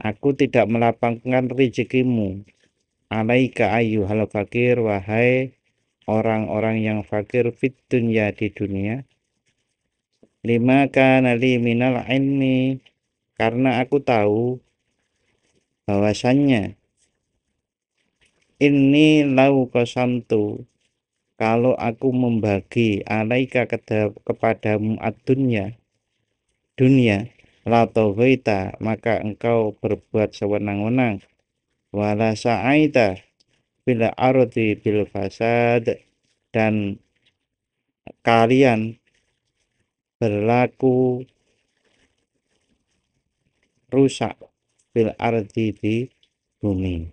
Aku tidak melapangkan rezekimu. Alaika ayyuhal fakir, wahai orang-orang yang fakir fit dunya di dunia. Lima kana li minal ilmi, karena aku tahu bahwasannya ini lau qasamtu, kalau aku membagi alaika kepadamu ad-dunya, dunia, la taghaita, maka engkau berbuat sewenang-wenang, wala sa'aita bil ardi bil fasad, dan kalian berlaku rusak bil ardi di bumi.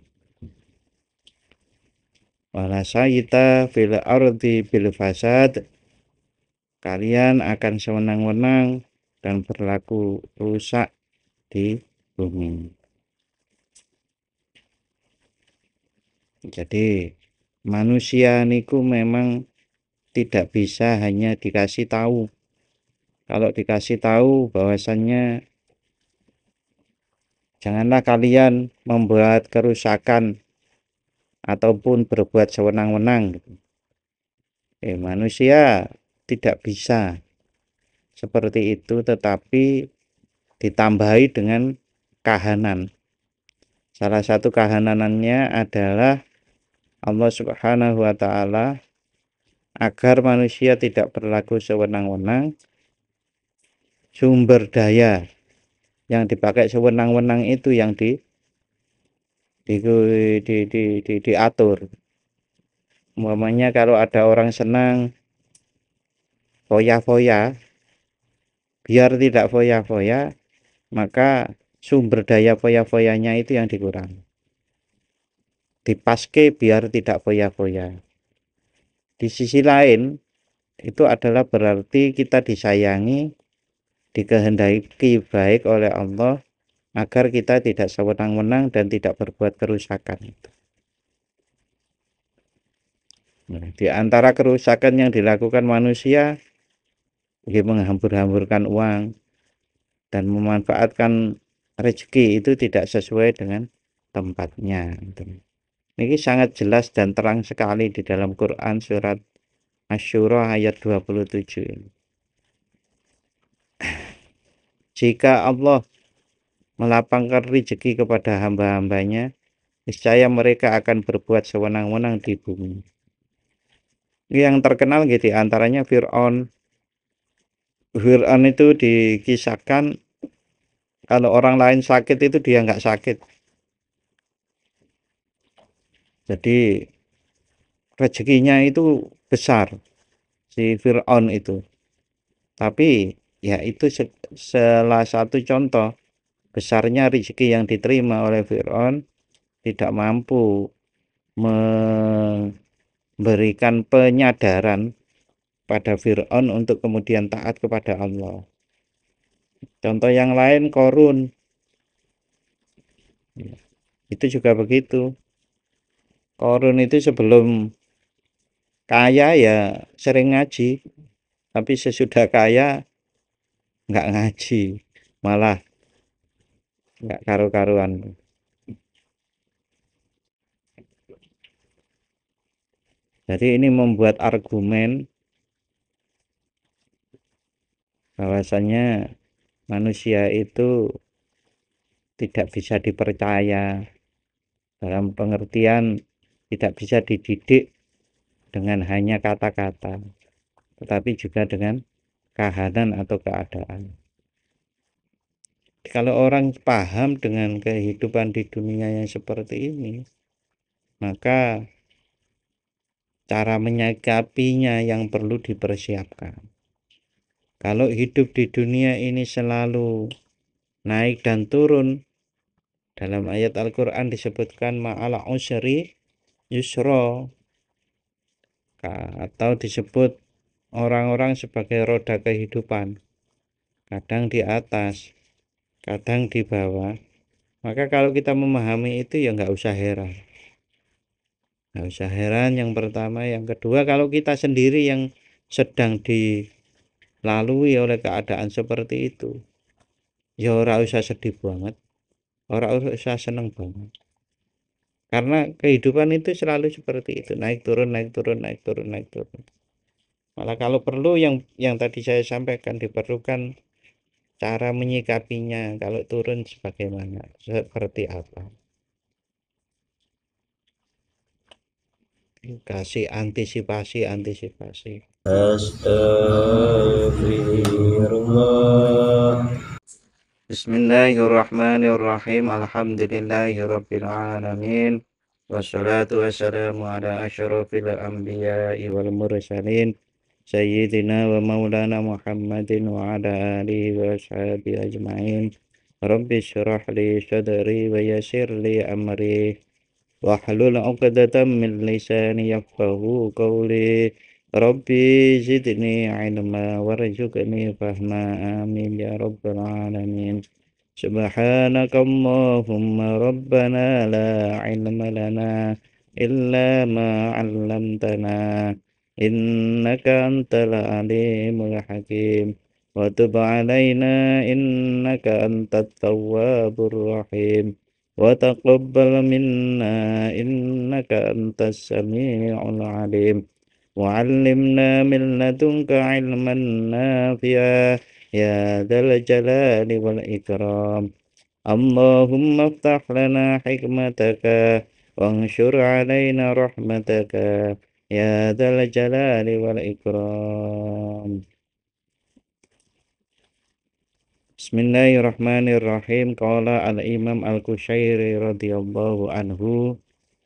Wala sa'aita bil ardi bil fasad, kalian akan sewenang-wenang dan berlaku rusak di bumi. Jadi manusia niku memang tidak bisa hanya dikasih tahu. Kalau dikasih tahu bahwasannya janganlah kalian membuat kerusakan ataupun berbuat sewenang-wenang. Manusia tidak bisa seperti itu, tetapi ditambahi dengan kahanan. Salah satu kahanannya adalah Allah Subhanahu wa Ta'ala agar manusia tidak berlaku sewenang-wenang. Sumber daya yang dipakai sewenang-wenang itu yang diatur. Umpamanya kalau ada orang senang foya-foya, biar tidak foya-foya, maka sumber daya foya-foyanya itu yang dikurangi. Dipaske biar tidak foya-foya. Di sisi lain, itu adalah berarti kita disayangi, dikehendaki baik oleh Allah, agar kita tidak sewenang-wenang dan tidak berbuat kerusakan. Nah, di antara kerusakan yang dilakukan manusia, menghambur-hamburkan uang dan memanfaatkan rezeki itu tidak sesuai dengan tempatnya. Ini sangat jelas dan terang sekali di dalam Quran surat Asy-Syura ayat 27. Jika Allah melapangkan rezeki kepada hamba-hambanya, niscaya mereka akan berbuat sewenang-wenang di bumi. Yang terkenal gitu antaranya Fir'aun. Fir'aun itu dikisahkan kalau orang lain sakit itu dia nggak sakit. Jadi rezekinya itu besar si Fir'aun itu. Tapi ya itu salah satu contoh besarnya rezeki yang diterima oleh Fir'aun, tidak mampu memberikan penyadaran pada Fir'aun untuk kemudian taat kepada Allah. Contoh yang lain Korun, itu juga begitu. Korun itu sebelum kaya ya sering ngaji, tapi sesudah kaya nggak ngaji, malah nggak karu-karuan. Jadi ini membuat argumen bahwasannya manusia itu tidak bisa dipercaya, dalam pengertian tidak bisa dididik dengan hanya kata-kata, tetapi juga dengan kahanan atau keadaan. Kalau orang paham dengan kehidupan di dunia yang seperti ini, maka cara menyikapinya yang perlu dipersiapkan. Kalau hidup di dunia ini selalu naik dan turun, dalam ayat Al-Quran disebutkan ma'ala usri yusro, atau disebut orang-orang sebagai roda kehidupan, kadang di atas, kadang di bawah. Maka kalau kita memahami itu ya nggak usah heran. Nggak usah heran yang pertama. Yang kedua, kalau kita sendiri yang sedang dilalui oleh keadaan seperti itu, ya ora usah sedih banget. Orang usah seneng banget. Karena kehidupan itu selalu seperti itu, naik turun, naik turun, naik turun, naik turun. Malah kalau perlu yang tadi saya sampaikan diperlukan cara menyikapinya kalau turun sebagaimana, seperti apa. Kasih antisipasi, antisipasi. Astagfirullah. Bismillahirrahmanirrahim. Alhamdulillahirabbil alamin. Wassalatu wassalamu ala asyrafil anbiya'i wal mursalin sayyidina wa maulana Muhammadin wa ala alihi wa ashabihi ajma'in. Rabbi syrah li sadri wa yassir li amri wahlul 'uqdatam min lisani yafqahu qawli. Rabbi zidni ilma warzuqni fahma. Amin ya rabbal alamin. Subhanakallahumma rabbana la ilma lana illa ma 'allamtana innaka antal alimul hakim wa tub 'alaina innaka antat tawwabur rahim wa taqabbal minna innaka antas sami'ul alim wa 'allimna min ladunka 'ilman nafi'a ya dzal jalali wal ikram. Allahumma iftah lana hikmataka wanshur 'alaina rahmataka ya dzal jalali wal ikram. Bismillahirrahmanirrahim. Qala al-Imam Al-Qushayri radhiyallahu anhu,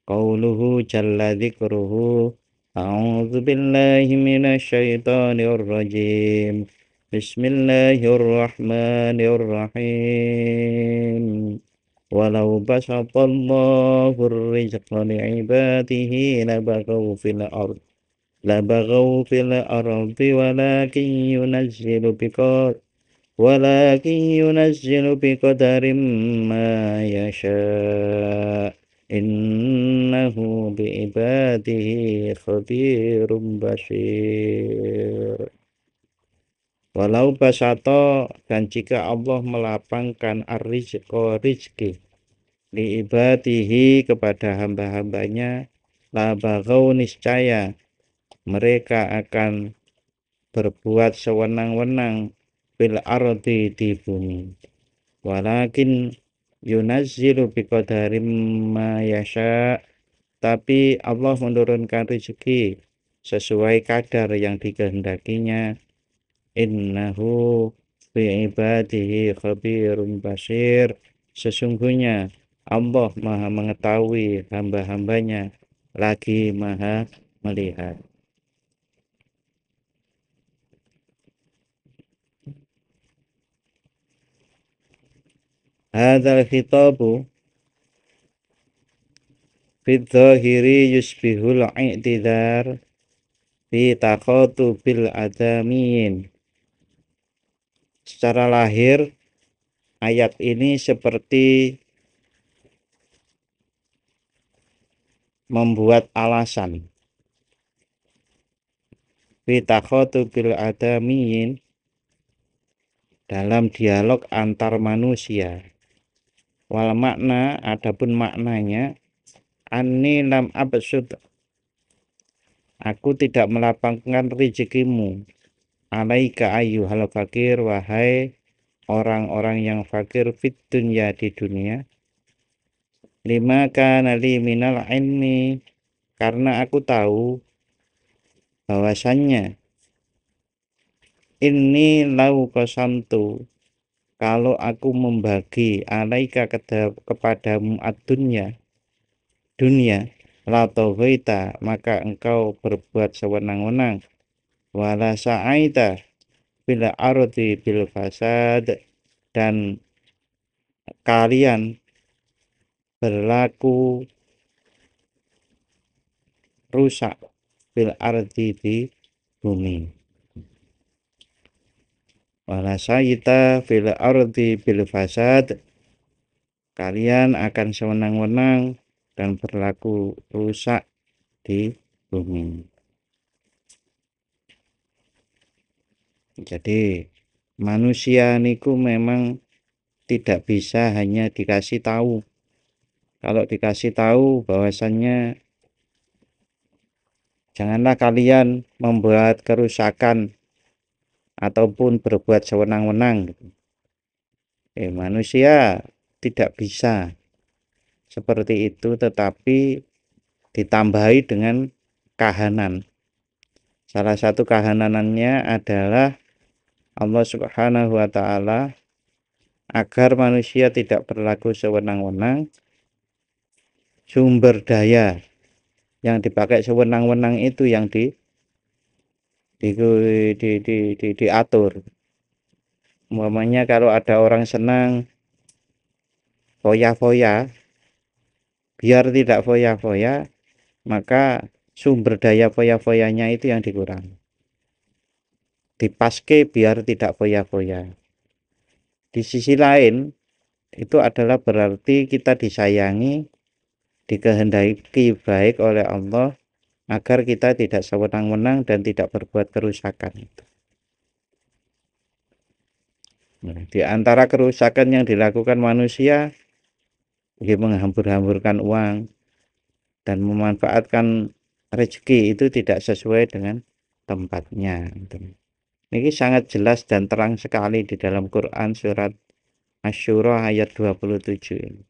qauluhu jalla dzikruhu, a'udzu billahi minasy syaithanir rajim. Bismillahirrahmanirrahim. Walau basatallahu rizqa li'ibadihi labaghaw fil ardi walakin yunazzilu biqadarin ma yasha' innahu bi'ibadihi khabirum basir. Walau basato, dan jika Allah melapangkan rizki li ibadihi kepada hamba-hambanya, la baghaw niscaya mereka akan berbuat sewenang-wenang fil ardi di bumi. Walakin yunazzilu biqadarim ma yasha', tapi Allah menurunkan rezeki sesuai kadar yang dikehendakinya. Innahu bi'ibadihi khabirum basir, sesungguhnya Allah maha mengetahui hamba-hambanya lagi maha melihat. Hadzal khitabu fi dhahiri yusbihul i'tidhar fi taqatubil adamiyin. Secara lahir ayat ini seperti membuat alasan fi taqatubil adamiyin, dalam dialog antar manusia. Wal makna, adapun maknanya, anni lam absud, aku tidak melapangkan rezekimu, alaika ayyuhal fakir, wahai orang-orang yang fakir, fit dunya, di dunia, lima kana li minal ilmi, karena aku tahu bahwasannya ini lau qasamtu, kalau aku membagi alaika kepadamu ad-dunya, dunia, la taghaita, maka engkau berbuat sewenang-wenang, wala sa'aita bil ardi bil fasad, dan kalian berlaku rusak bil ardi, di bumi. Wala sa'aita bil ardi bil fasad, kalian akan sewenang-wenang dan berlaku rusak di bumi. Jadi manusia niku memang tidak bisa hanya dikasih tahu. Kalau dikasih tahu bahwasannya janganlah kalian membuat kerusakan ataupun berbuat sewenang-wenang. Manusia tidak bisa seperti itu, tetapi ditambahi dengan kahanan. Salah satu kahanannya adalah Allah Subhanahu wa Ta'ala agar manusia tidak berlaku sewenang-wenang. Sumber daya yang dipakai sewenang-wenang itu yang diatur. Umpamanya kalau ada orang senang foya-foya, biar tidak foya-foya, maka sumber daya foya-foyanya itu yang dikurangi. Dipaske biar tidak foya-foya. Di sisi lain, itu adalah berarti kita disayangi, dikehendaki baik oleh Allah agar kita tidak sewenang-wenang dan tidak berbuat kerusakan. Nah, di antara kerusakan yang dilakukan manusia, dia menghambur-hamburkan uang dan memanfaatkan rezeki itu tidak sesuai dengan tempatnya. Ini sangat jelas dan terang sekali di dalam Quran surat Asy-Syura ayat 27 ini.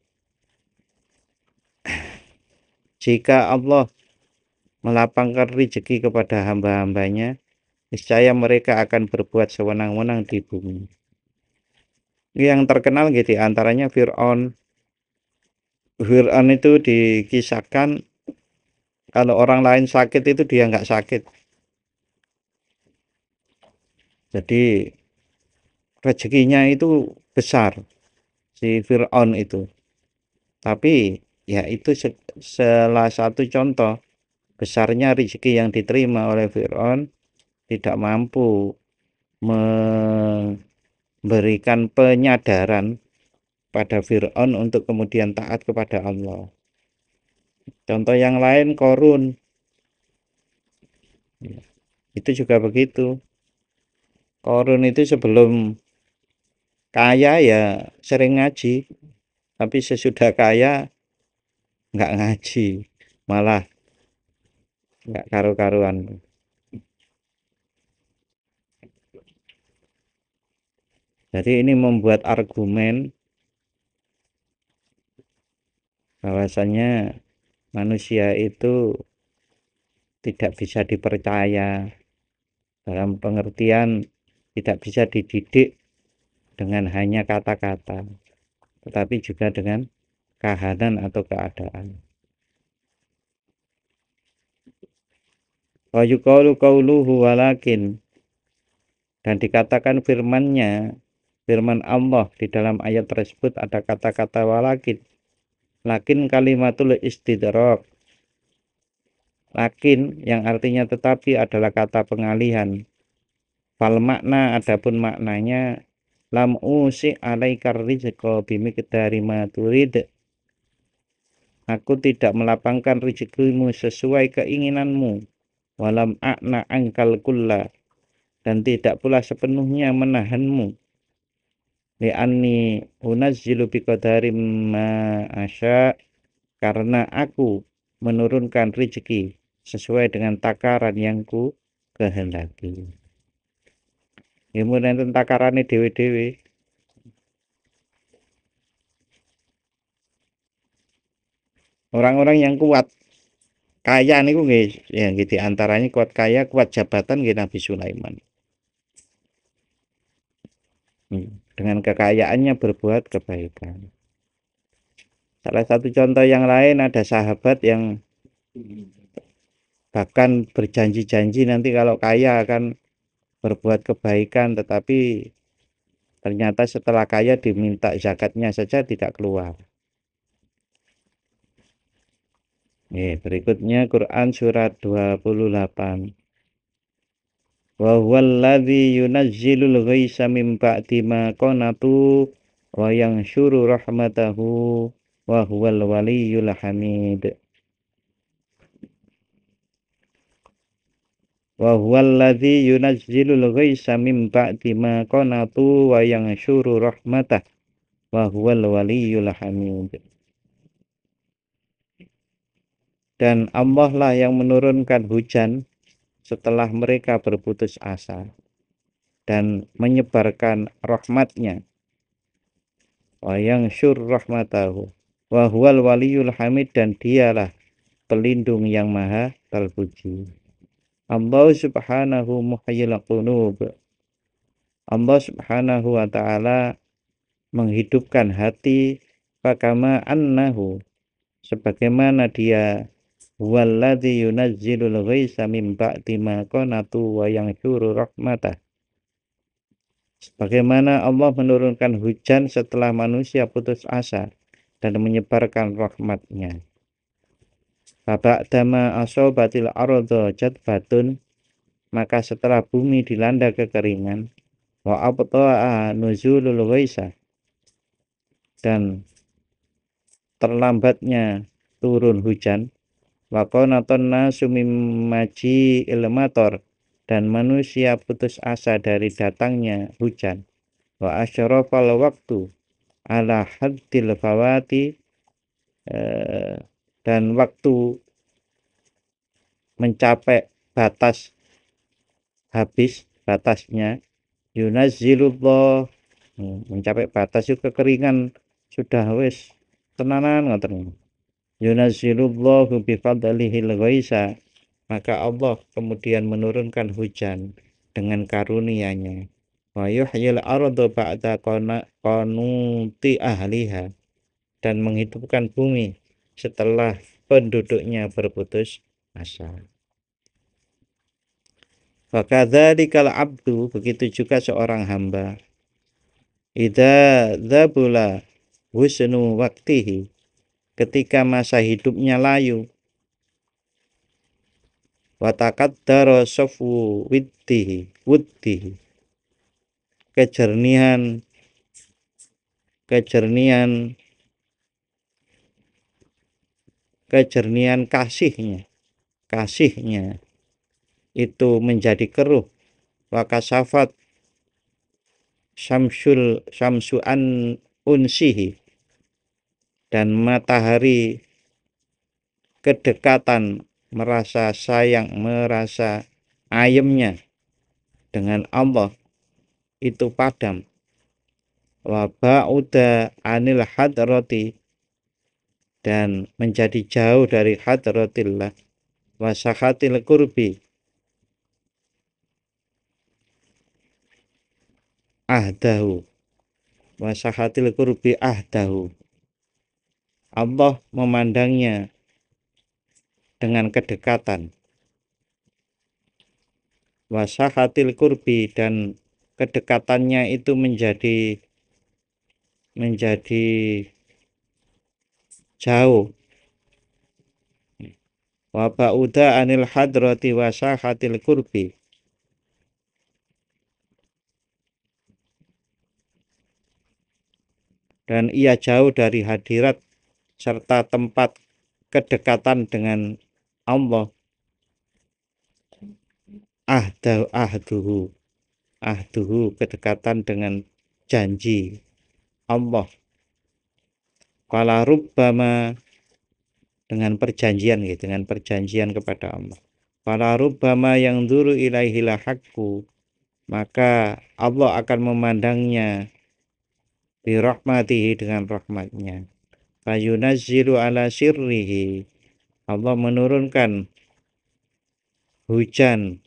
Jika Allah melapangkan rezeki kepada hamba-hambanya, niscaya mereka akan berbuat sewenang-wenang di bumi. Yang terkenal gitu antaranya Fir'aun. Fir'aun itu dikisahkan kalau orang lain sakit itu dia nggak sakit. Jadi rezekinya itu besar si Fir'aun itu. Tapi ya itu salah satu contoh besarnya rezeki yang diterima oleh Fir'aun tidak mampu memberikan penyadaran pada Fir'aun untuk kemudian taat kepada Allah. Contoh yang lain Korun. Itu juga begitu. Korun itu sebelum kaya ya sering ngaji, tapi sesudah kaya nggak ngaji, malah nggak karu-karuan. Jadi ini membuat argumen bahwasanya manusia itu tidak bisa dipercaya dalam pengertian tidak bisa dididik dengan hanya kata-kata, tetapi juga dengan kahanan atau keadaan. Wa yuqalu qauluhu walakin, dan dikatakan firman-Nya, firman Allah di dalam ayat tersebut ada kata-kata walakin. Lakin kalimatul istidrak. Lakin yang artinya tetapi adalah kata pengalihan. Fal makna adapun maknanya lam usi alaikar rizqa bimiqdari ma turid. Aku tidak melapangkan rezekimu sesuai keinginanmu. Walam a'na angkal kulla, dan tidak pula sepenuhnya menahanmu. Li'anni unazzilu biqadari ma asya, karena aku menurunkan rezeki sesuai dengan takaran yang ku kehendaki. Kemudian takarannya dewe-dewe. Orang-orang yang kuat kaya niku nggih ya nggih diantaranya kuat kaya, kuat jabatan nggih Nabi Sulaiman. Dengan kekayaannya berbuat kebaikan. Salah satu contoh yang lain ada sahabat yang bahkan berjanji-janji nanti kalau kaya akan berbuat kebaikan, tetapi ternyata setelah kaya diminta zakatnya saja tidak keluar. Berikutnya Quran surat 28. Wa huwallazi yunazzilul ghaitsa min ba'di ma qanatu wa yansyuru rahmatahu wa huwal waliyyul hamid. Wa huwallazi yunazzilul ghaitsa min ba'di ma qanatu wa yansyuru rahmatahu wa huwal waliyul hamid. Dan Allah lah yang menurunkan hujan setelah mereka berputus asa dan menyebarkan rahmatnya, wa yang rahmatahu wa huwal waliyul hamid, dan dialah pelindung yang maha terpuji. Allah subhanahu muhyil qulub. Allah subhanahu wa ta'ala menghidupkan hati, fakama annahu, sebagaimana dia huwallazi yunazzilul ghaitsa min ba'di ma qanatu wa yansyuru rahmatah, sebagaimana Allah menurunkan hujan setelah manusia putus asa dan menyebarkan rahmatnya. Faba'dama asobatil arda jadbatun, maka setelah bumi dilanda kekeringan, wa abta'a nuzulul ghaitsa, dan terlambatnya turun hujan, wa qanaton nasu mimmaji ilmator, dan manusia putus asa dari datangnya hujan, wa asyrafal waktu ala haddil fawati, dan waktu mencapai batas habis batasnya, yunazzilullah, mencapai batas itu kekeringan sudah wis tenanan ngoten. Yunazzilullahu bifadlihil ghaisa, maka Allah kemudian menurunkan hujan dengan karunia-Nya. Wa yuhyil arda ba'da qanuti ahliha, dan menghidupkan bumi setelah penduduknya berputus asa. Wa kadzalikal abdu, begitu juga seorang hamba, idza dzabula husnu waqtihi, ketika masa hidupnya layu, wa taqaddara safu wuddihi, kejernihan kasihnya itu menjadi keruh, wa kasafat syamsu unsihi, dan matahari kedekatan, merasa sayang, merasa ayemnya dengan Allah itu padam, wa ba'uda anil hadrati, dan menjadi jauh dari hadratillah, wa sakhatil qurbi ahdahu, wa sakhatil qurbi ahdahu, Allah memandangnya dengan kedekatan, wa sakhatil qurbi, dan kedekatannya itu menjadi jauh, wa ba'uda anil hadrati wa sakhatil qurbi, dan ia jauh dari hadirat serta tempat kedekatan dengan Allah. Ahduhu, kedekatan dengan janji Allah. Qala rubbama, dengan perjanjian kepada Allah. Qala rubbama yang dzuru ilaihi lahaqqu, maka Allah akan memandangnya birahmatihi, dengan rahmatnya. Fayunazzilu ala sirrihi, Allah menurunkan hujan.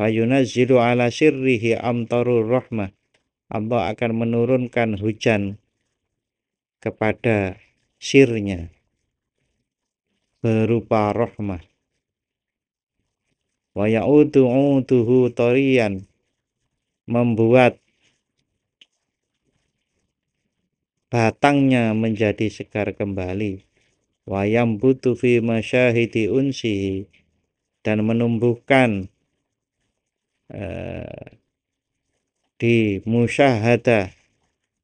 Fayunazzilu ala sirrihi amtarur rahmah, Allah akan menurunkan hujan kepada sirnya berupa rahmah. Wa ya'uduhu tariyan, membuat batangnya menjadi segar kembali. Wa yambutu fi masyahidi unsihi, dan menumbuhkan di musyahadah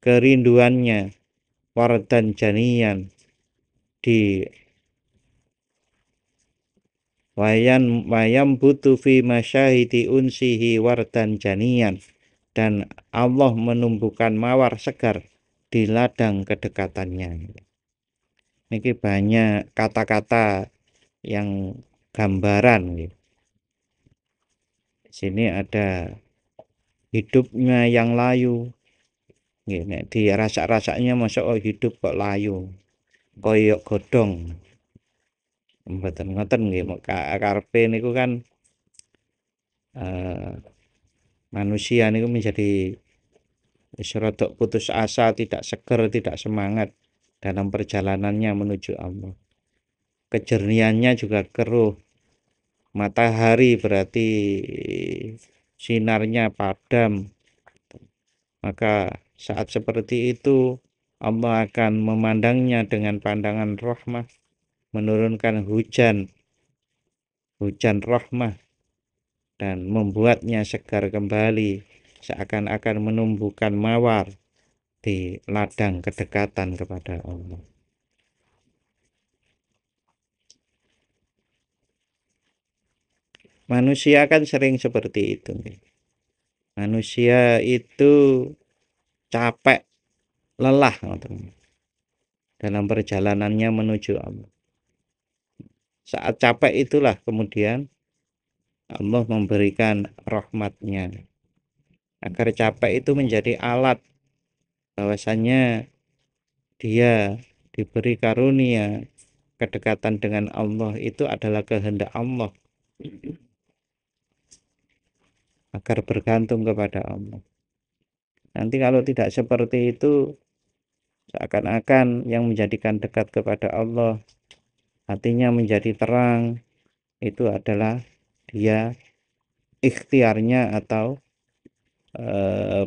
kerinduannya, wardan janian, di wayam butu fi masyahidi unsihi wardan janian, dan Allah menumbuhkan mawar segar di ladang kedekatannya. Ini banyak kata-kata yang gambaran gitu. Di sini ada hidupnya yang layu. Nek dirasa-rasanya masuk hidup kok layu. Koyok godhong. Mboten ngoten nggih, karepe niku kan manusia niku menjadi wis rada putus asa, tidak seger, tidak semangat dalam perjalanannya menuju Allah. Kejernihannya juga keruh. Matahari berarti sinarnya padam. Maka saat seperti itu Allah akan memandangnya dengan pandangan rahmah, menurunkan hujan rahmah dan membuatnya segar kembali, seakan-akan menumbuhkan mawar di ladang kedekatan kepada Allah. Manusia kan sering seperti itu. Manusia itu capek, lelah dalam perjalanannya menuju Allah. Saat capek itulah kemudian Allah memberikan rahmatnya. Agar capek itu menjadi alat bahwasanya dia diberi karunia kedekatan dengan Allah itu adalah kehendak Allah, agar bergantung kepada Allah. Nanti kalau tidak seperti itu, seakan-akan yang menjadikan dekat kepada Allah, hatinya menjadi terang, itu adalah dia ikhtiarnya atau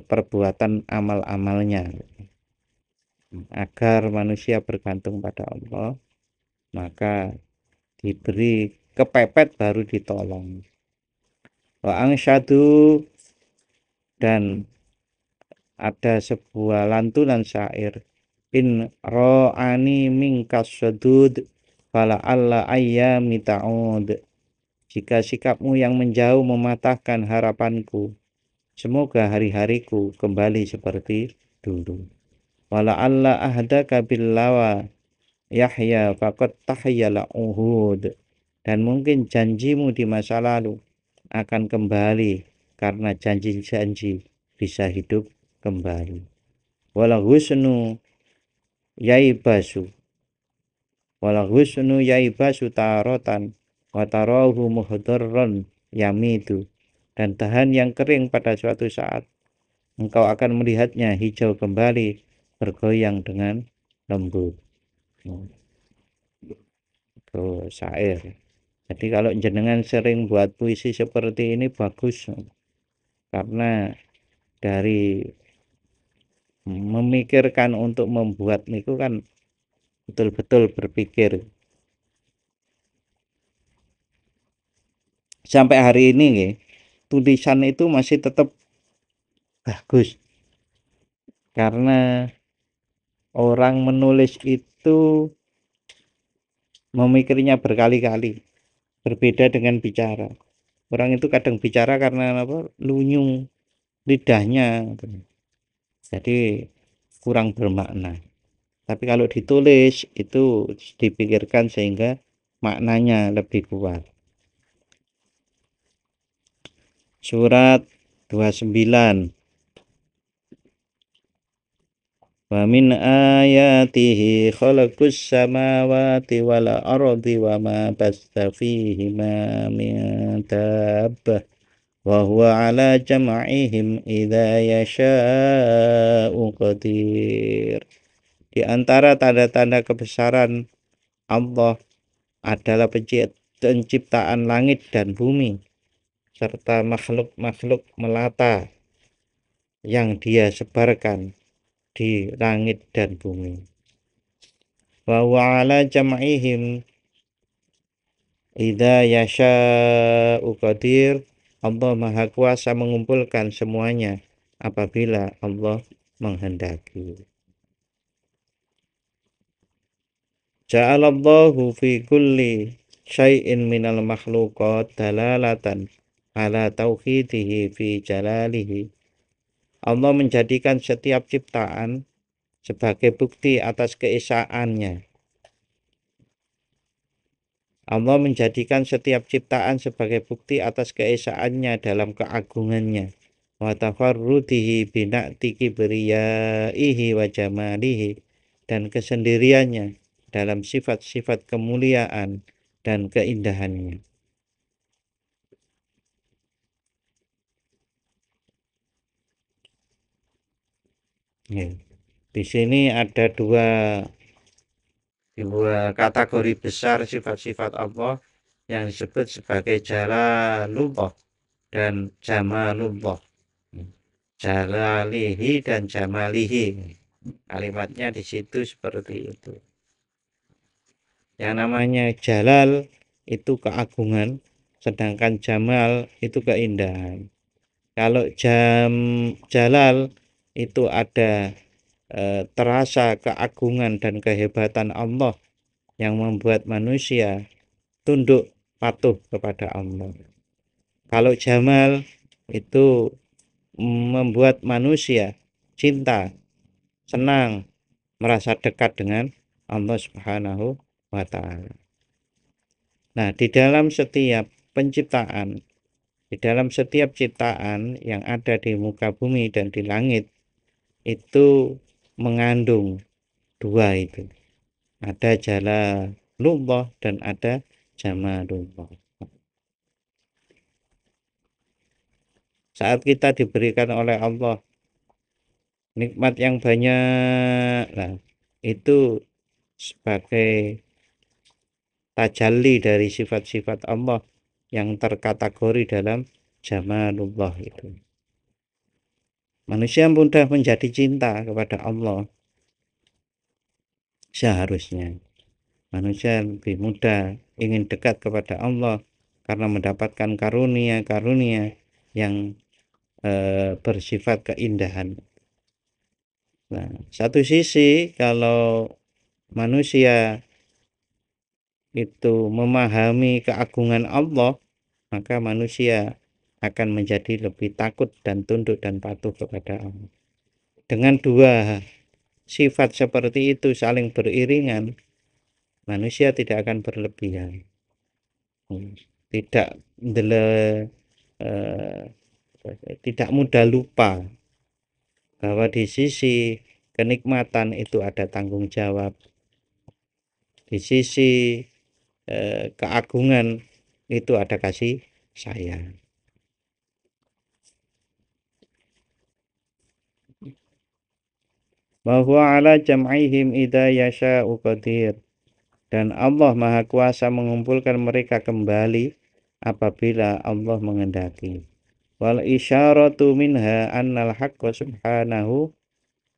perbuatan amal-amalnya. Agar manusia bergantung pada Allah, maka diberi kepepet baru ditolong. Wa angsyadu, dan ada sebuah lantunan syair, in ra'ani minkas sudud fala alla ayyami ta'ud. Jika sikapmu yang menjauh mematahkan harapanku, semoga hari-hariku kembali seperti dulu. Wala alla ahdaka billawa yahya faqad tahayyala uhud. Dan mungkin janjimu di masa lalu akan kembali karena janji-janji bisa hidup kembali. Wala husnu yaibasu tarotan wa tarahu muhdarran yamidu. Dan dahan yang kering pada suatu saat engkau akan melihatnya hijau kembali, bergoyang dengan lembut. Itu syair. Jadi kalau jenengan sering buat puisi seperti ini bagus, karena dari memikirkan untuk membuat itu kan betul-betul berpikir. Sampai hari ini tulisan itu masih tetap bagus, karena orang menulis itu memikirnya berkali-kali, berbeda dengan bicara. Orang itu kadang bicara karena lunyung lidahnya, jadi kurang bermakna. Tapi kalau ditulis itu dipikirkan sehingga maknanya lebih kuat. Surat 29. Wa min ayatihi khalaqus samawati wal ardi wa ma basta fihima min dabbah wa huwa ala jam'ihim idza yasha'u qadir. Di antara tanda-tanda kebesaran Allah adalah penciptaan langit dan bumi serta makhluk-makhluk melata yang Dia sebarkan di langit dan bumi. Wa huwa ala jam'ihim idza yasha'u qadir. Allah Maha Kuasa mengumpulkan semuanya apabila Allah menghendaki. Ja'alallahu fi kulli syai'in minal makhluqat dalalatan ala tauhidihi fi jalalihi. Allah menjadikan setiap ciptaan sebagai bukti atas keesaannya. Allah menjadikan setiap ciptaan sebagai bukti atas keesaannya dalam keagungannya. Wa tafarrudihi bina'ti kibriyaihi wa jamalihi, dan kesendiriannya dalam sifat-sifat kemuliaan dan keindahannya. Ya. Di sini ada dua kategori besar sifat-sifat Allah yang disebut sebagai Jalalullah dan Jamalullah. Jalalihi dan Jamalihi. Kalimatnya di situ seperti itu. Yang namanya Jalal itu keagungan, sedangkan Jamal itu keindahan. Kalau Jalal itu ada terasa keagungan dan kehebatan Allah yang membuat manusia tunduk patuh kepada Allah. Kalau Jamal itu membuat manusia cinta, senang, merasa dekat dengan Allah Subhanahu wa Ta'ala. Nah, di dalam setiap penciptaan, di dalam setiap ciptaan yang ada di muka bumi dan di langit, itu mengandung dua itu. Ada Jalalullah dan ada Jamalullah. Saat kita diberikan oleh Allah nikmat yang banyak, nah, itu sebagai tajalli dari sifat-sifat Allah yang terkategori dalam Jamalullah itu. Manusia mudah menjadi cinta kepada Allah. Seharusnya manusia lebih mudah ingin dekat kepada Allah karena mendapatkan karunia-karunia yang bersifat keindahan. Nah, satu sisi kalau manusia itu memahami keagungan Allah, maka manusia akan menjadi lebih takut dan tunduk dan patuh kepada Allah. Dengan dua sifat seperti itu saling beriringan, manusia tidak akan berlebihan, tidak tidak mudah lupa bahwa di sisi kenikmatan itu ada tanggung jawab, di sisi keagungan itu ada kasih sayang. Bahwa ala jam'ihim idza yasha'u qadir, dan Allah Maha Kuasa mengumpulkan mereka kembali apabila Allah mengendaki. Wal isyaratu minha annal haqqa subhanahu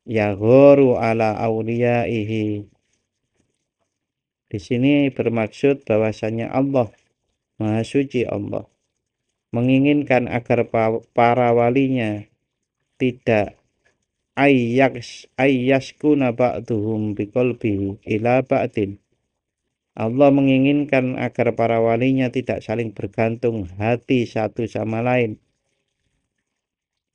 yaghoru ala awliyaihi. Di sini bermaksud bahwasanya Allah Maha Suci, Allah menginginkan agar para walinya tidak ayyaskuna ba'duhum biqalbi ila ba'din. Allah menginginkan agar para walinya tidak saling bergantung hati satu sama lain.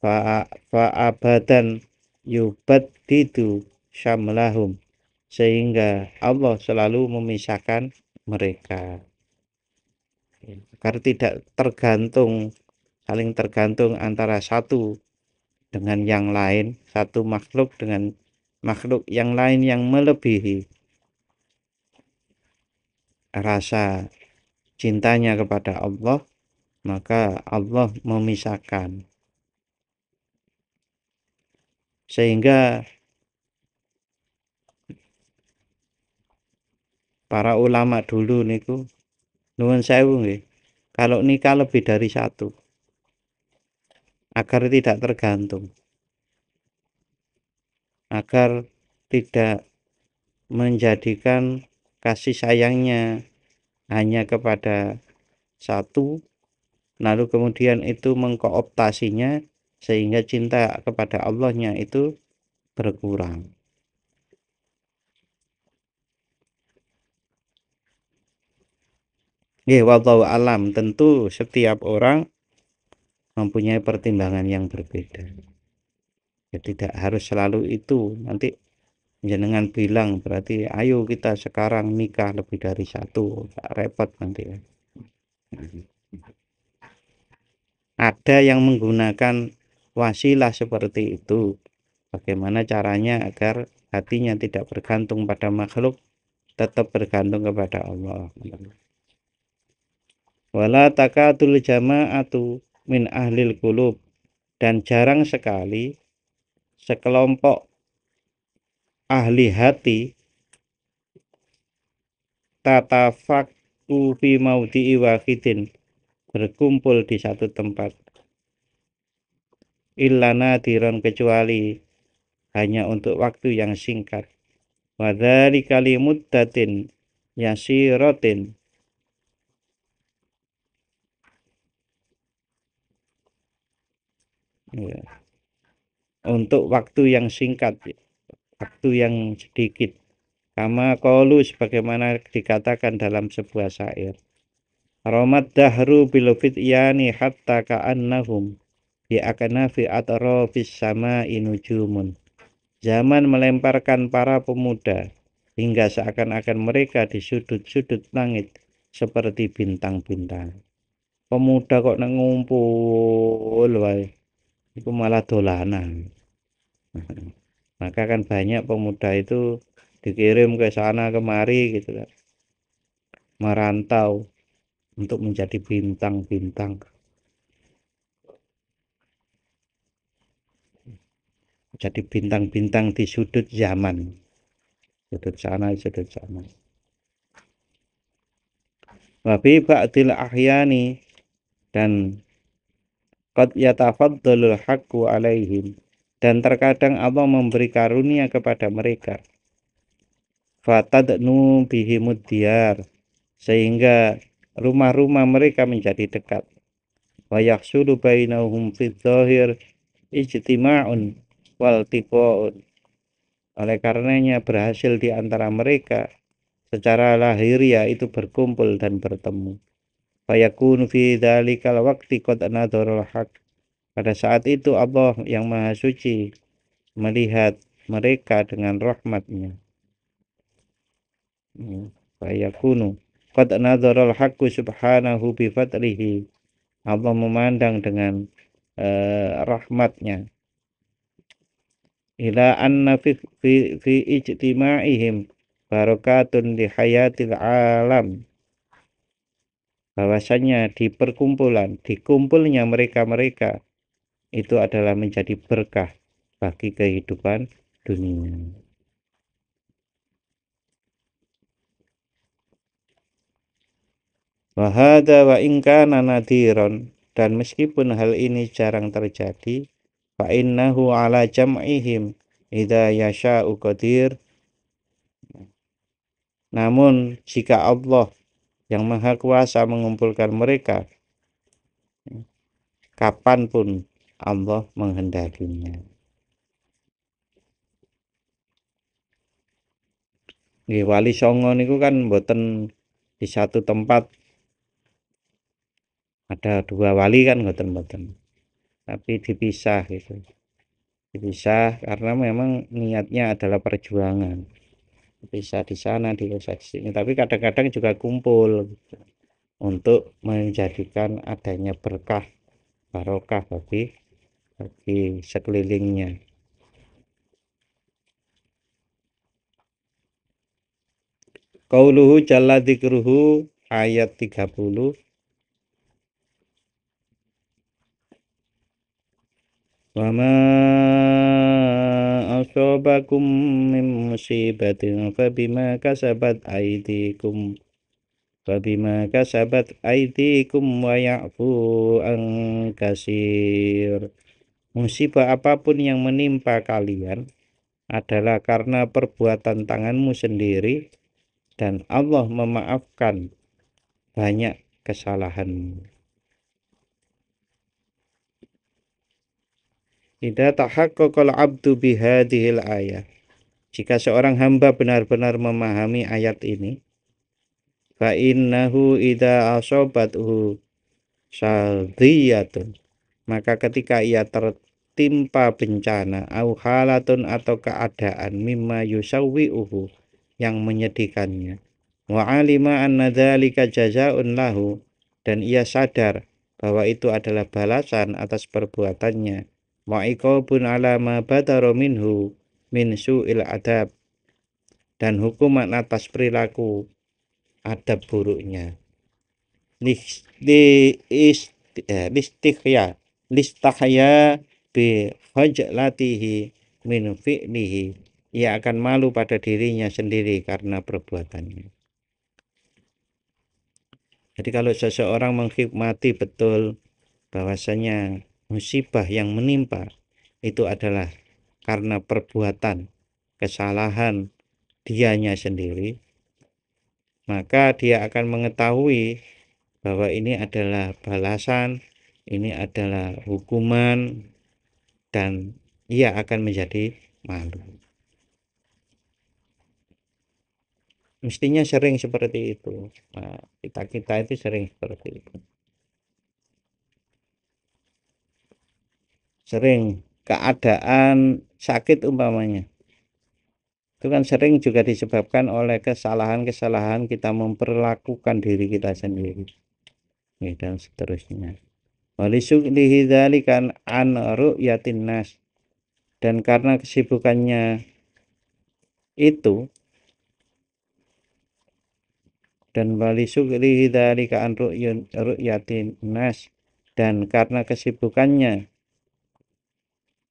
Fa'abadan yubaddidu syamlahum, sehingga Allah selalu memisahkan mereka agar tidak saling tergantung antara satu dengan yang lain, satu makhluk dengan makhluk yang lain yang melebihi rasa cintanya kepada Allah, maka Allah memisahkan. Sehingga para ulama dulu niku nuwun sewu nggih, kalau nikah lebih dari satu agar tidak tergantung, agar tidak menjadikan kasih sayangnya hanya kepada satu, lalu kemudian itu mengkooptasinya sehingga cinta kepada Allahnya itu berkurang. Wallahu alam, tentu setiap orang mempunyai pertimbangan yang berbeda. Ya, tidak harus selalu itu. Nanti jenengan bilang berarti ayo kita sekarang nikah lebih dari satu, repot nanti ya. Ada yang menggunakan wasilah seperti itu. Bagaimana caranya agar hatinya tidak bergantung pada makhluk, tetap bergantung kepada Allah. Wala takatul jama'atu min ahlil qulub, dan jarang sekali sekelompok ahli hati tatafaqu fi maudhi'i wahidin, berkumpul di satu tempat, illa nadiron, kecuali hanya untuk waktu yang singkat, wadzalika limuddatin yasiratin, ya, untuk waktu yang singkat, waktu yang sedikit, kama qaulu, sebagaimana dikatakan dalam sebuah syair, Romad dahru bil fityani hatta ka'annahum bi aknafi atrafis sama'i nujumun. Zaman melemparkan para pemuda hingga seakan-akan mereka di sudut-sudut langit seperti bintang-bintang. Pemuda kok nang ngumpul wae, iku malah dolanan. Maka kan banyak pemuda itu dikirim ke sana kemari gitu kan, merantau untuk menjadi bintang-bintang, jadi bintang-bintang di sudut zaman, sudut sana sudut sana. Wabi ba'dil ahyani, dan qad yatafaddalul haqqu alaihim, dan terkadang Allah memberi karunia kepada mereka, fatadnu bihimud diyar, sehingga rumah-rumah mereka menjadi dekat, wa yahsulu bainahum fid dhahir ijtima'un wal tiqa'un, oleh karenanya berhasil di antara mereka secara lahiriah itu berkumpul dan bertemu. Fayakun fi dzalikal waqti qad nadharul haq, pada saat itu Allah yang Maha Suci melihat mereka dengan rahmatnya. Fayakunu qad nadharul haqqu subhanahu bi fadlihi, Allah memandang dengan rahmatnya, ila anna fi ijtima'ihim barakatun li hayatil alam, bahwasanya di perkumpulan, dikumpulnya mereka-mereka itu adalah menjadi berkah bagi kehidupan dunia. Wa hadza wa in kana nadiron, dan meskipun hal ini jarang terjadi, fa innahu ala jam'ihim idza yasha'u qadir, namun jika Allah yang Maha Kuasa mengumpulkan mereka, kapanpun Allah menghendakinya. Nggih, wali songo niku kan mboten di satu tempat ada dua wali kan, mboten, tapi dipisah gitu. Dipisah karena memang niatnya adalah perjuangan. Dipisah di sana, dipisah di sini, tapi kadang-kadang juga kumpul gitu, untuk menjadikan adanya berkah, barokah bagi sekelilingnya. Qauluhu jalla dzikruhu, ayat 30, wa ma asabakum min musibatin fabima kasabat aydikum wa ya'fu an kasir. Musibah apapun yang menimpa kalian adalah karena perbuatan tanganmu sendiri, dan Allah memaafkan banyak kesalahanmu. Idza tahaqqaqal abdu bihadhil ayah, jika seorang hamba benar-benar memahami ayat ini, fa innahu idza asobathu sadiyatun, maka ketika ia tertimpa bencana au halatun atau keadaan mimma yusawwi'uhu yang menyedihkannya. Wa alima anna dzalika jazaa'un lahu, dan ia sadar bahwa itu adalah balasan atas perbuatannya. Wa iqabun ala ma badara minhu min su'il adab, dan hukuman atas perilaku adab buruknya. Listahya bi hajlatihi min fi'lihi, ia akan malu pada dirinya sendiri karena perbuatannya. Jadi kalau seseorang menghikmati betul bahwasanya musibah yang menimpa itu adalah karena perbuatan kesalahan dianya sendiri, maka dia akan mengetahui bahwa ini adalah balasan, ini adalah hukuman, dan ia akan menjadi malu. Mestinya sering seperti itu. Nah, kita itu sering seperti itu. Sering keadaan sakit umpamanya, itu kan sering juga disebabkan oleh kesalahan-kesalahan kita memperlakukan diri kita sendiri, dan seterusnya. Walisulihi dzalikan an ru'yatin nas, dan karena kesibukannya itu, dan walisulihi dzalika an ru'yatin nas, dan karena kesibukannya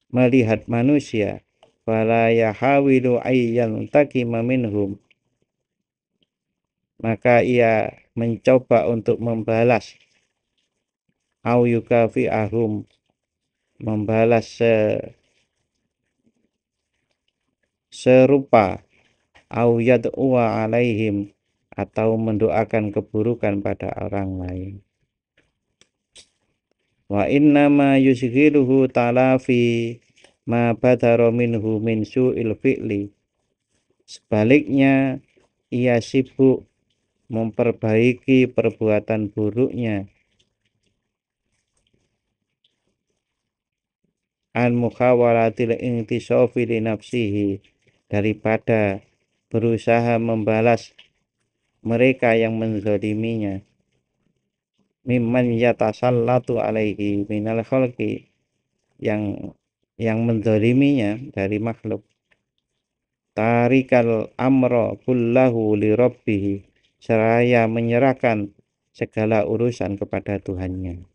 melihat manusia, fala yahawilu ayyan takima minhum, maka ia mencoba untuk membalas, au yukafi'ahum, membalas serupa, au yad'uwa alaihim, atau mendoakan keburukan pada orang lain. Wa innama yusghiluhu talafi ma badara minhu min su'il fi'li, sebaliknya ia sibuk memperbaiki perbuatan buruknya, an mukhawalatil intisofi li nafsihi, daripada berusaha membalas mereka yang menzaliminya, mimman yatasallatu alaihi minal khalqi, yang menzaliminya dari makhluk, tarikal amra kullahu li rabbih, seraya menyerahkan segala urusan kepada Tuhannya.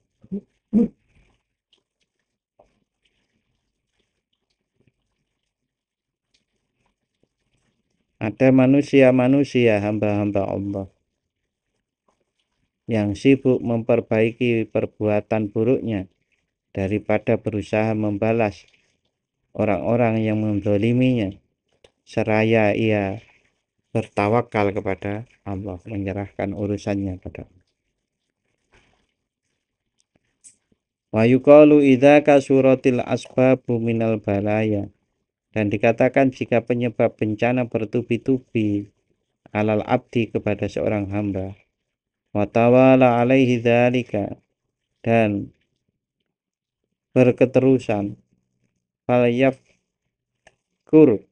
Ada manusia-manusia hamba-hamba Allah yang sibuk memperbaiki perbuatan buruknya daripada berusaha membalas orang-orang yang menzaliminya, seraya ia bertawakal kepada Allah, menyerahkan urusannya pada Allah. Wa yuqalu idza kasuratil asbabu minal balaya, dan dikatakan jika penyebab bencana bertubi-tubi alal abdi, kepada seorang hamba, wa tawala alaihi dzalika, dan berketerusan, fal yafkur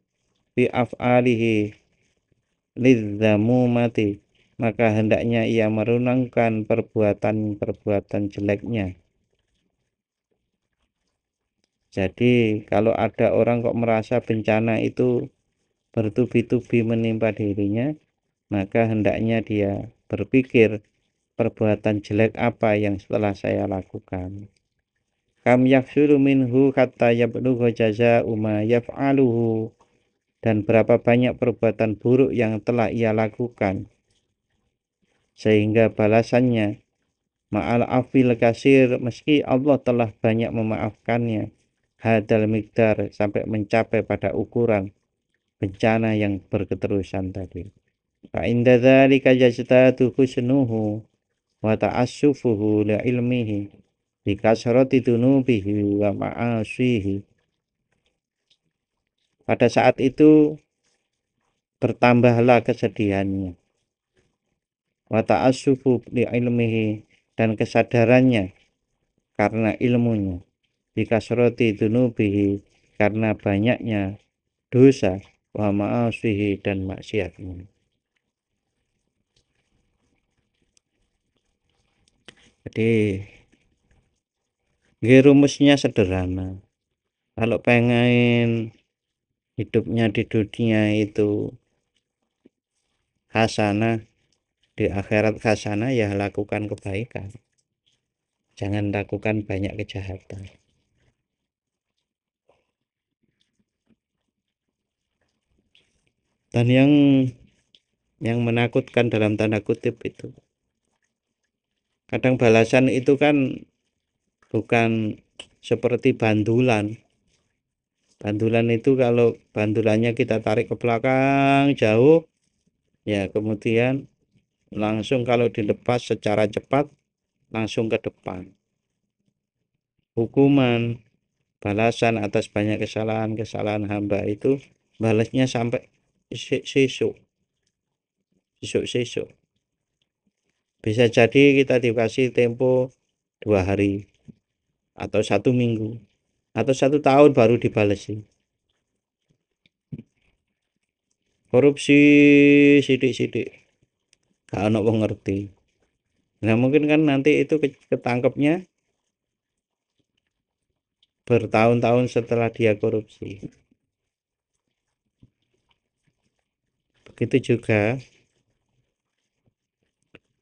bi af'alihi lidzamumati, maka hendaknya ia merenungkan perbuatan-perbuatan jeleknya. Jadi kalau ada orang kok merasa bencana itu bertubi-tubi menimpa dirinya, maka hendaknya dia berpikir, perbuatan jelek apa yang setelah saya lakukan. Kam yaksuru minhu hatta yablugha jazaa'u ma yaf'aluhu, dan berapa banyak perbuatan buruk yang telah ia lakukan sehingga balasannya ma'al afil kasir, meski Allah telah banyak memaafkannya, hadal miqdar, sampai mencapai pada ukuran bencana yang berketerusan tadi. Fa inda dzalika yajtadu husnuhu wa ta'assufuhu li ilmihi bi kasrati dunubihi wa ma'asihi. Pada saat itu bertambahlah kesedihannya, wa ta'assufu li ilmihi, dan kesadarannya karena ilmunya, bikasroti dunubihi, karena banyaknya dosa, wa ma'asihi, dan maksiatnya. Jadi rumusnya sederhana. Kalau pengen hidupnya di dunia itu hasanah, di akhirat hasanah, ya lakukan kebaikan. Jangan lakukan banyak kejahatan. Dan yang menakutkan dalam tanda kutip itu, kadang balasan itu kan bukan seperti bandulan. Bandulan itu kalau bandulannya kita tarik ke belakang jauh, ya kemudian langsung kalau dilepas secara cepat langsung ke depan. Hukuman balasan atas banyak kesalahan hamba itu balasnya sampai sesuk. Bisa jadi kita dikasih tempo 2 hari atau 1 minggu atau 1 tahun baru dibalesi. Korupsi sidik-sidik, gak ono wong ngerti. Nah mungkin kan nanti itu ketangkepnya bertahun-tahun setelah dia korupsi. Begitu juga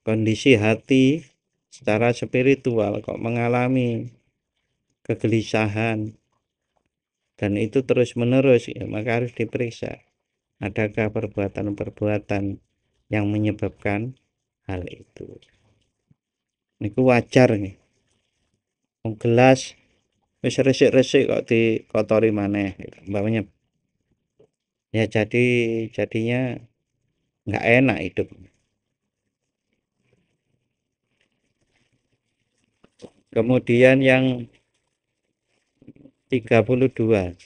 kondisi hati secara spiritual kok mengalami kegelisahan dan itu terus menerus, ya, maka harus diperiksa adakah perbuatan-perbuatan yang menyebabkan hal itu. Ini wajar nih. Gelas wis resik-resik kok dikotori maneh, umpamanya. Ya jadinya nggak enak hidup. Kemudian yang 32,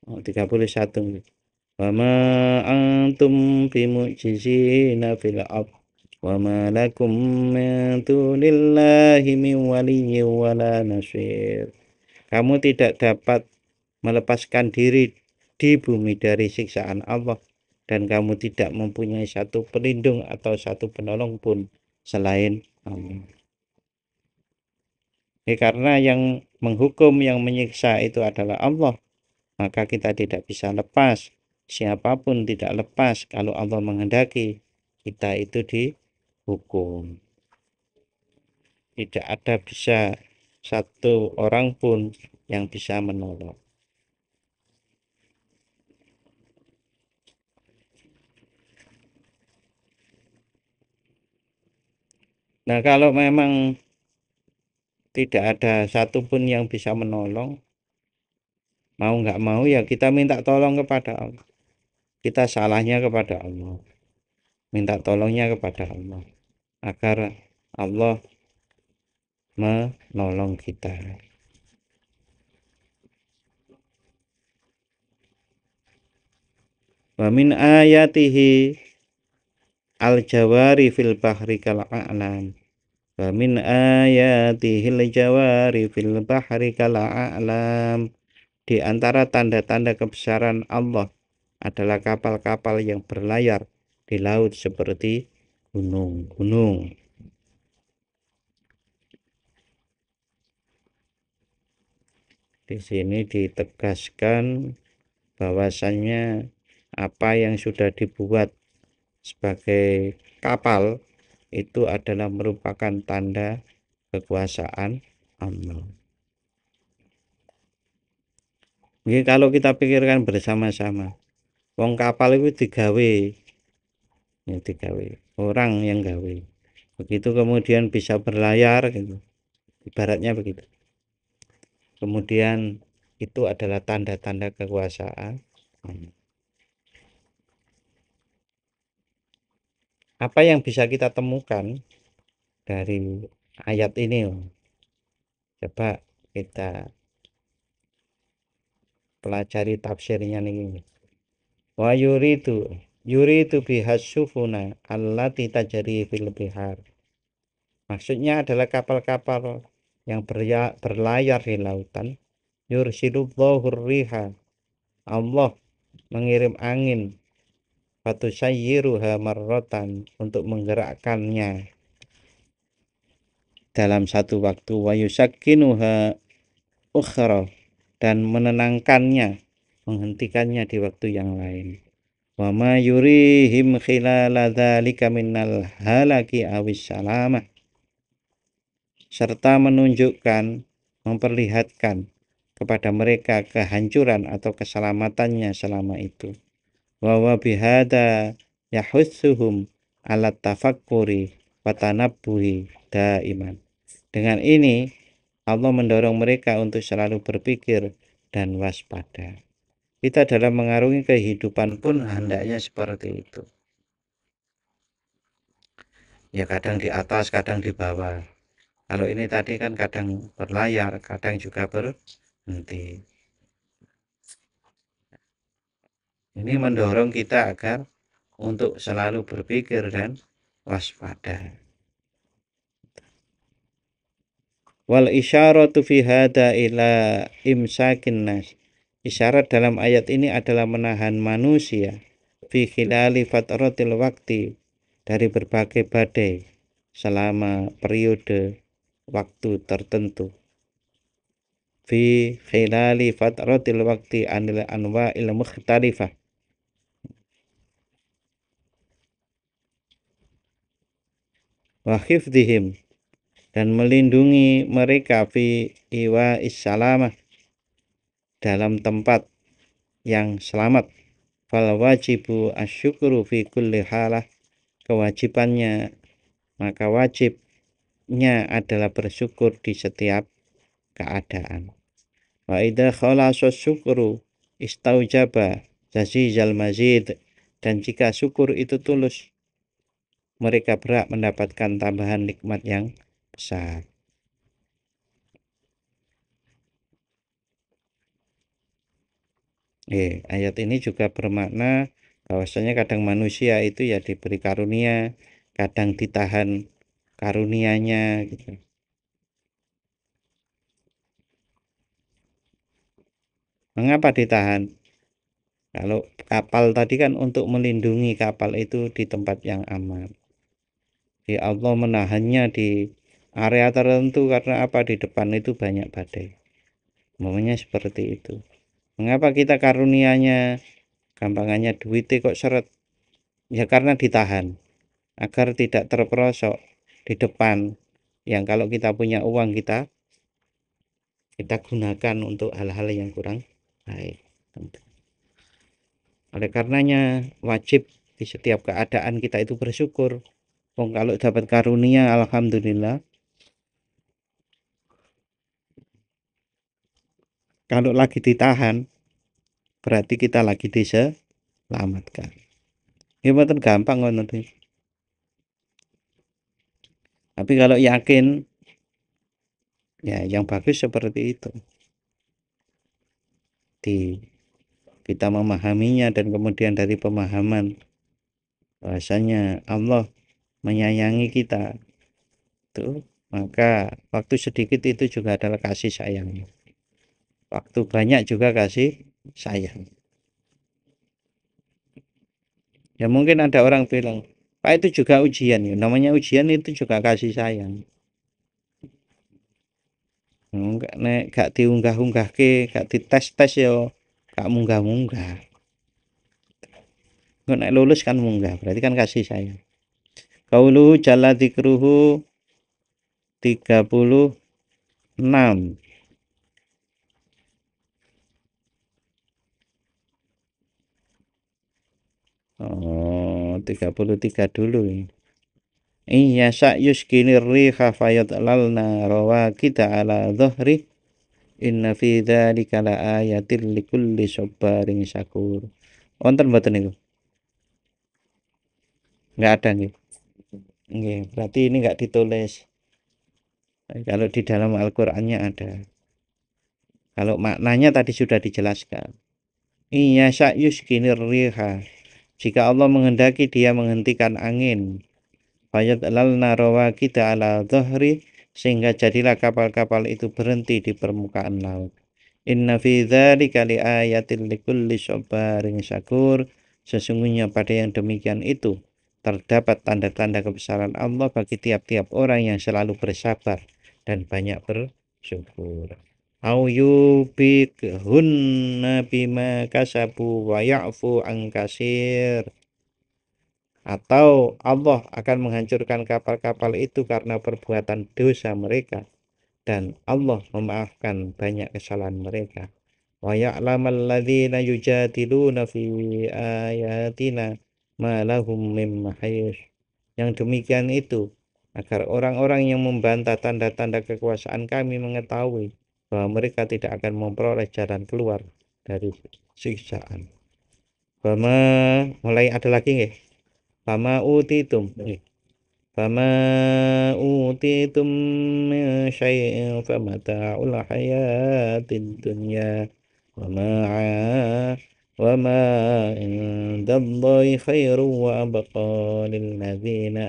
31. Wa ma antum bimu'jizina fil ard wa ma lakum min dunillahi min waliyyin wala nasir. Kamu tidak dapat melepaskan diri di bumi dari siksaan Allah, dan kamu tidak mempunyai satu pelindung atau satu penolong pun selain Allah. Karena yang menghukum, yang menyiksa itu adalah Allah, maka kita tidak bisa lepas. Siapapun tidak lepas kalau Allah menghendaki kita itu dihukum. Tidak ada bisa satu orang pun yang bisa menolong. Nah kalau memang tidak ada satupun yang bisa menolong, mau nggak mau ya kita minta tolong kepada Allah. Kita salahnya kepada Allah, minta tolongnya kepada Allah agar Allah menolong kita. Wa min ayatihi al-jawari fil bahri kal a'lam. Wa min ayatihi al-jawari fil bahri kal a'lam. Di antara tanda-tanda kebesaran Allah adalah kapal-kapal yang berlayar di laut seperti gunung-gunung. Di sini ditegaskan bahwasannya apa yang sudah dibuat sebagai kapal itu adalah merupakan tanda kekuasaan Allah. Jadi kalau kita pikirkan bersama-sama, wong kapal itu digawe, ya digawe orang yang gawe. Begitu kemudian bisa berlayar gitu. Ibaratnya begitu. Kemudian itu adalah tanda-tanda kekuasaan. Apa yang bisa kita temukan dari ayat ini? Coba kita pelajari tafsirnya nih. Wa yuridu bihasufuna allati tajri fil bihar. Maksudnya adalah kapal-kapal yang berlayar di lautan, yursilullahu riha, Allah mengirim angin, fatusayyiruha marrotan, untuk menggerakkannya dalam satu waktu, wa yusakkinuha ukhra, dan menenangkannya, menghentikannya di waktu yang lain. Wa ma yurihim khilala dzalika minnal halaki awis salamah, serta menunjukkan, memperlihatkan kepada mereka kehancuran atau keselamatannya selama itu. Wa wa bihada yahussuhum ala tafakkuri wa tanabbuhi daiman. Dengan ini Allah mendorong mereka untuk selalu berpikir dan waspada. Kita dalam mengarungi kehidupan pun hendaknya seperti itu. Ya kadang di atas, kadang di bawah. Kalau ini tadi kan kadang berlayar, kadang juga berhenti. Ini mendorong kita agar untuk selalu berpikir dan waspada. Wal isyaratu fi hada ila imsakin nas. Isyarat dalam ayat ini adalah menahan manusia fi khilali fatratil waktu, dari berbagai badai selama periode waktu tertentu. Fi khilali fatratil waktu anil anwa'il mukhtalifah, wa hifdhihim, dan melindungi mereka fi iwa issalamah, dalam tempat yang selamat. Fal wajibu asyukru fi kulli halah, kewajibannya, maka wajibnya adalah bersyukur di setiap keadaan. Wa idza khalasa syukru istaujaba jazizal mazid, dan jika syukur itu tulus, mereka berhak mendapatkan tambahan nikmat yang besar. Ayat ini juga bermakna bahwasanya kadang manusia itu ya diberi karunia, kadang ditahan karunianya gitu. Mengapa ditahan? Kalau kapal tadi kan untuk melindungi kapal itu di tempat yang aman. Allah menahannya di area tertentu karena apa? Di depan itu banyak badai. Momennya seperti itu. Mengapa kita karunianya gampangannya duitnya kok seret? Ya karena ditahan agar tidak terperosok di depan, yang kalau kita punya uang kita gunakan untuk hal-hal yang kurang baik. Oleh karenanya wajib di setiap keadaan kita itu bersyukur. Kalau dapat karunia alhamdulillah. Kalau lagi ditahan berarti kita lagi diselamatkan. Ya mboten gampang ngono. Tapi kalau yakin, ya yang bagus seperti itu. Kita memahaminya, dan kemudian dari pemahaman bahwasanya Allah menyayangi kita, tuh, maka waktu sedikit itu juga adalah kasih sayang. Waktu banyak juga kasih sayang. Ya mungkin ada orang bilang, Pak, itu juga ujian ya. Namanya ujian itu juga kasih sayang. Nek gak diunggah-unggah ke, gak dites-tes ya, gak munggah-munggah. Nek lulus kan munggah, berarti kan kasih sayang. Qauluhu jalla dzikruhu 36. Oh, 33 dulu ya. Iya sa'yuskinir riha fayadlalna rawakida ala dhahri, inna fi dzalika laayatil likulli sabarin syakur. Wonten mboten niku? Enggak ada nih. Nggih, berarti ini enggak ditulis. Kalau di dalam Al-Qur'annya ada. Kalau maknanya tadi sudah dijelaskan. Iya sa'yuskinir riha, jika Allah menghendaki dia menghentikan angin, fayadlalna rawakida ala dhahri, sehingga jadilah kapal-kapal itu berhenti di permukaan laut. Inna fi dzalika liayatin likulli sabarin syakur. Sesungguhnya pada yang demikian itu terdapat tanda-tanda kebesaran Allah bagi tiap-tiap orang yang selalu bersabar dan banyak bersyukur. Au yubikhunna bima kasabu wa ya'fu an kasir. Atau Allah akan menghancurkan kapal-kapal itu karena perbuatan dosa mereka, dan Allah memaafkan banyak kesalahan mereka. Wa ya'lamal ladzina yujadiluna fi ayatina ma lahum min mahis. Yang demikian itu agar orang-orang yang membantah tanda-tanda kekuasaan kami mengetahui bahwa mereka tidak akan memperoleh jalan keluar dari siksaan. Bama, mulai ada lagi nggih? Bama utitum. Fama utitum min syai'in famata'ul hayatid dunya wa ma 'indallahi khairu wa abqa lil ladzina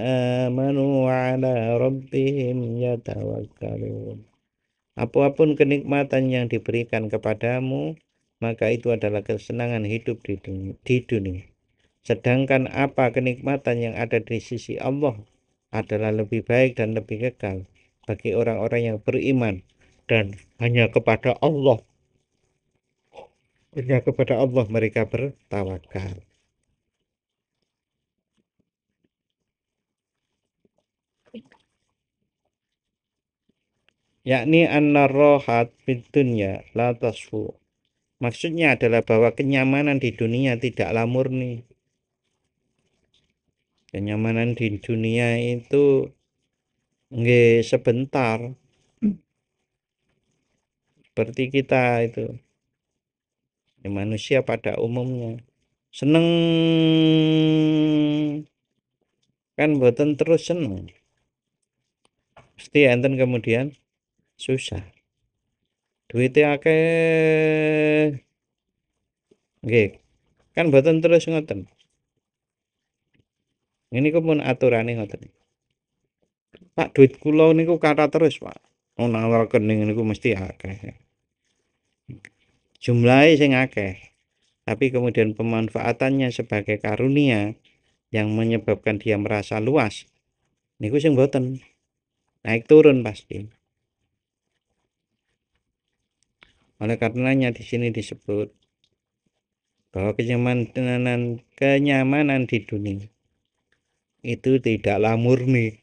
amanu wa 'ala rabbihim yatawakkalun. Apapun kenikmatan yang diberikan kepadamu, maka itu adalah kesenangan hidup di dunia. Sedangkan apa kenikmatan yang ada di sisi Allah adalah lebih baik dan lebih kekal bagi orang-orang yang beriman dan hanya kepada Allah mereka bertawakal. Yakni an-rahat fid dunya la tasfu. Maksudnya adalah bahwa kenyamanan di dunia tidaklah murni. Kenyamanan di dunia itu nggih sebentar, seperti kita itu, manusia pada umumnya seneng kan boten terus seneng, mesti enten kemudian susah, duitnya akeh nggih, kan boten terus ngoten. Ini pun aturane ngoten. Pak, duit kula niku kathah terus, Pak. Ana rekening niku mesti akeh. Jumlahe sing akeh, tapi kemudian pemanfaatannya sebagai karunia yang menyebabkan dia merasa luas. Niku sing boten. Naik turun pasti. Oleh karenanya di sini disebut bahwa kenyamanan di dunia itu tidaklah murni.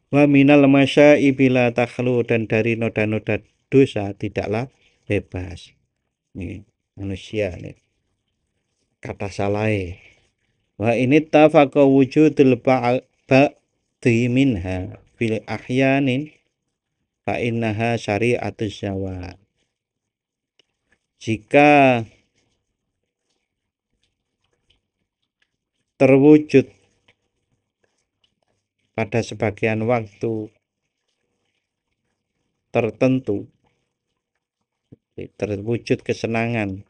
Wa minal masyaibi la takhlu, dan dari noda-noda dosa tidaklah bebas. Nih, manusia nih. Kata salai. Wa ini tafaqa wujudul ba'di minha fil ahyanin fa innaha syari'atuz zawal. Jika terwujud pada sebagian waktu tertentu, terwujud kesenangan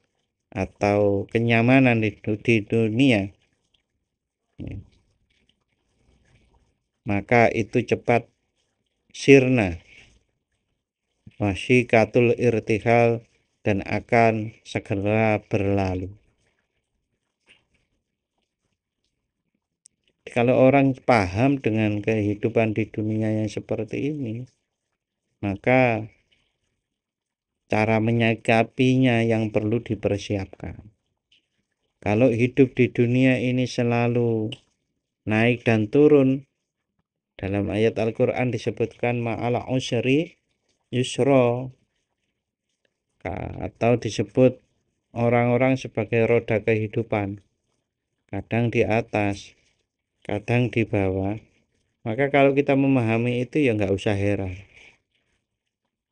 atau kenyamanan di dunia, maka itu cepat sirna, wasyikatul irtihal, dan akan segera berlalu. Kalau orang paham dengan kehidupan di dunia yang seperti ini, maka cara menyikapinya yang perlu dipersiapkan. Kalau hidup di dunia ini selalu naik dan turun, dalam ayat Al-Quran disebutkan ma'ala usri yusro, atau disebut orang-orang sebagai roda kehidupan, kadang di atas, kadang di bawah. Maka kalau kita memahami itu ya nggak usah heran.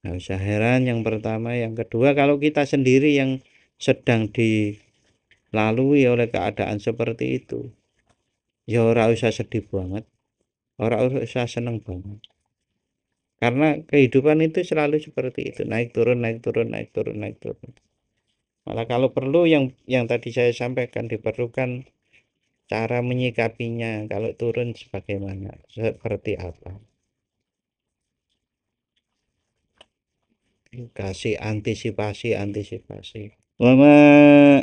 Nggak usah heran yang pertama. Yang kedua, kalau kita sendiri yang sedang dilalui oleh keadaan seperti itu, ya ora usah sedih banget, ora usah seneng banget. Karena kehidupan itu selalu seperti itu, naik turun, naik turun, naik turun, naik turun. Malah kalau perlu yang tadi saya sampaikan, diperlukan Cara menyikapinya kalau turun sebagaimana? Seperti apa? Kasih antisipasi. Wa ma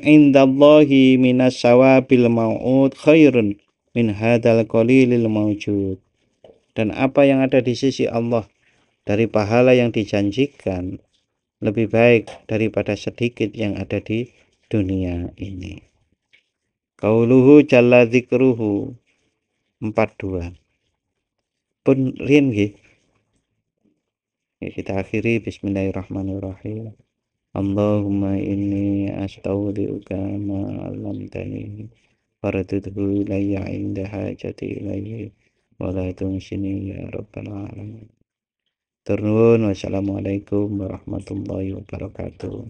indallahi minas sawabil mau'ud khairun min hadal qalilil mawjud. Dan apa yang ada di sisi Allah dari pahala yang dijanjikan lebih baik daripada sedikit yang ada di dunia ini. Qauluhu jalla dzikruhu 42. Pun riyen nggih. Ya, kita akhiri bismillahirrahmanirrahim. Allahumma inni astaudiuka ma 'allamtani faradudhu ilayya 'inda hajati ilayhi wa la tunsini ya rabbal alamin. Turun. Wassalamualaikum warahmatullahi wabarakatuh.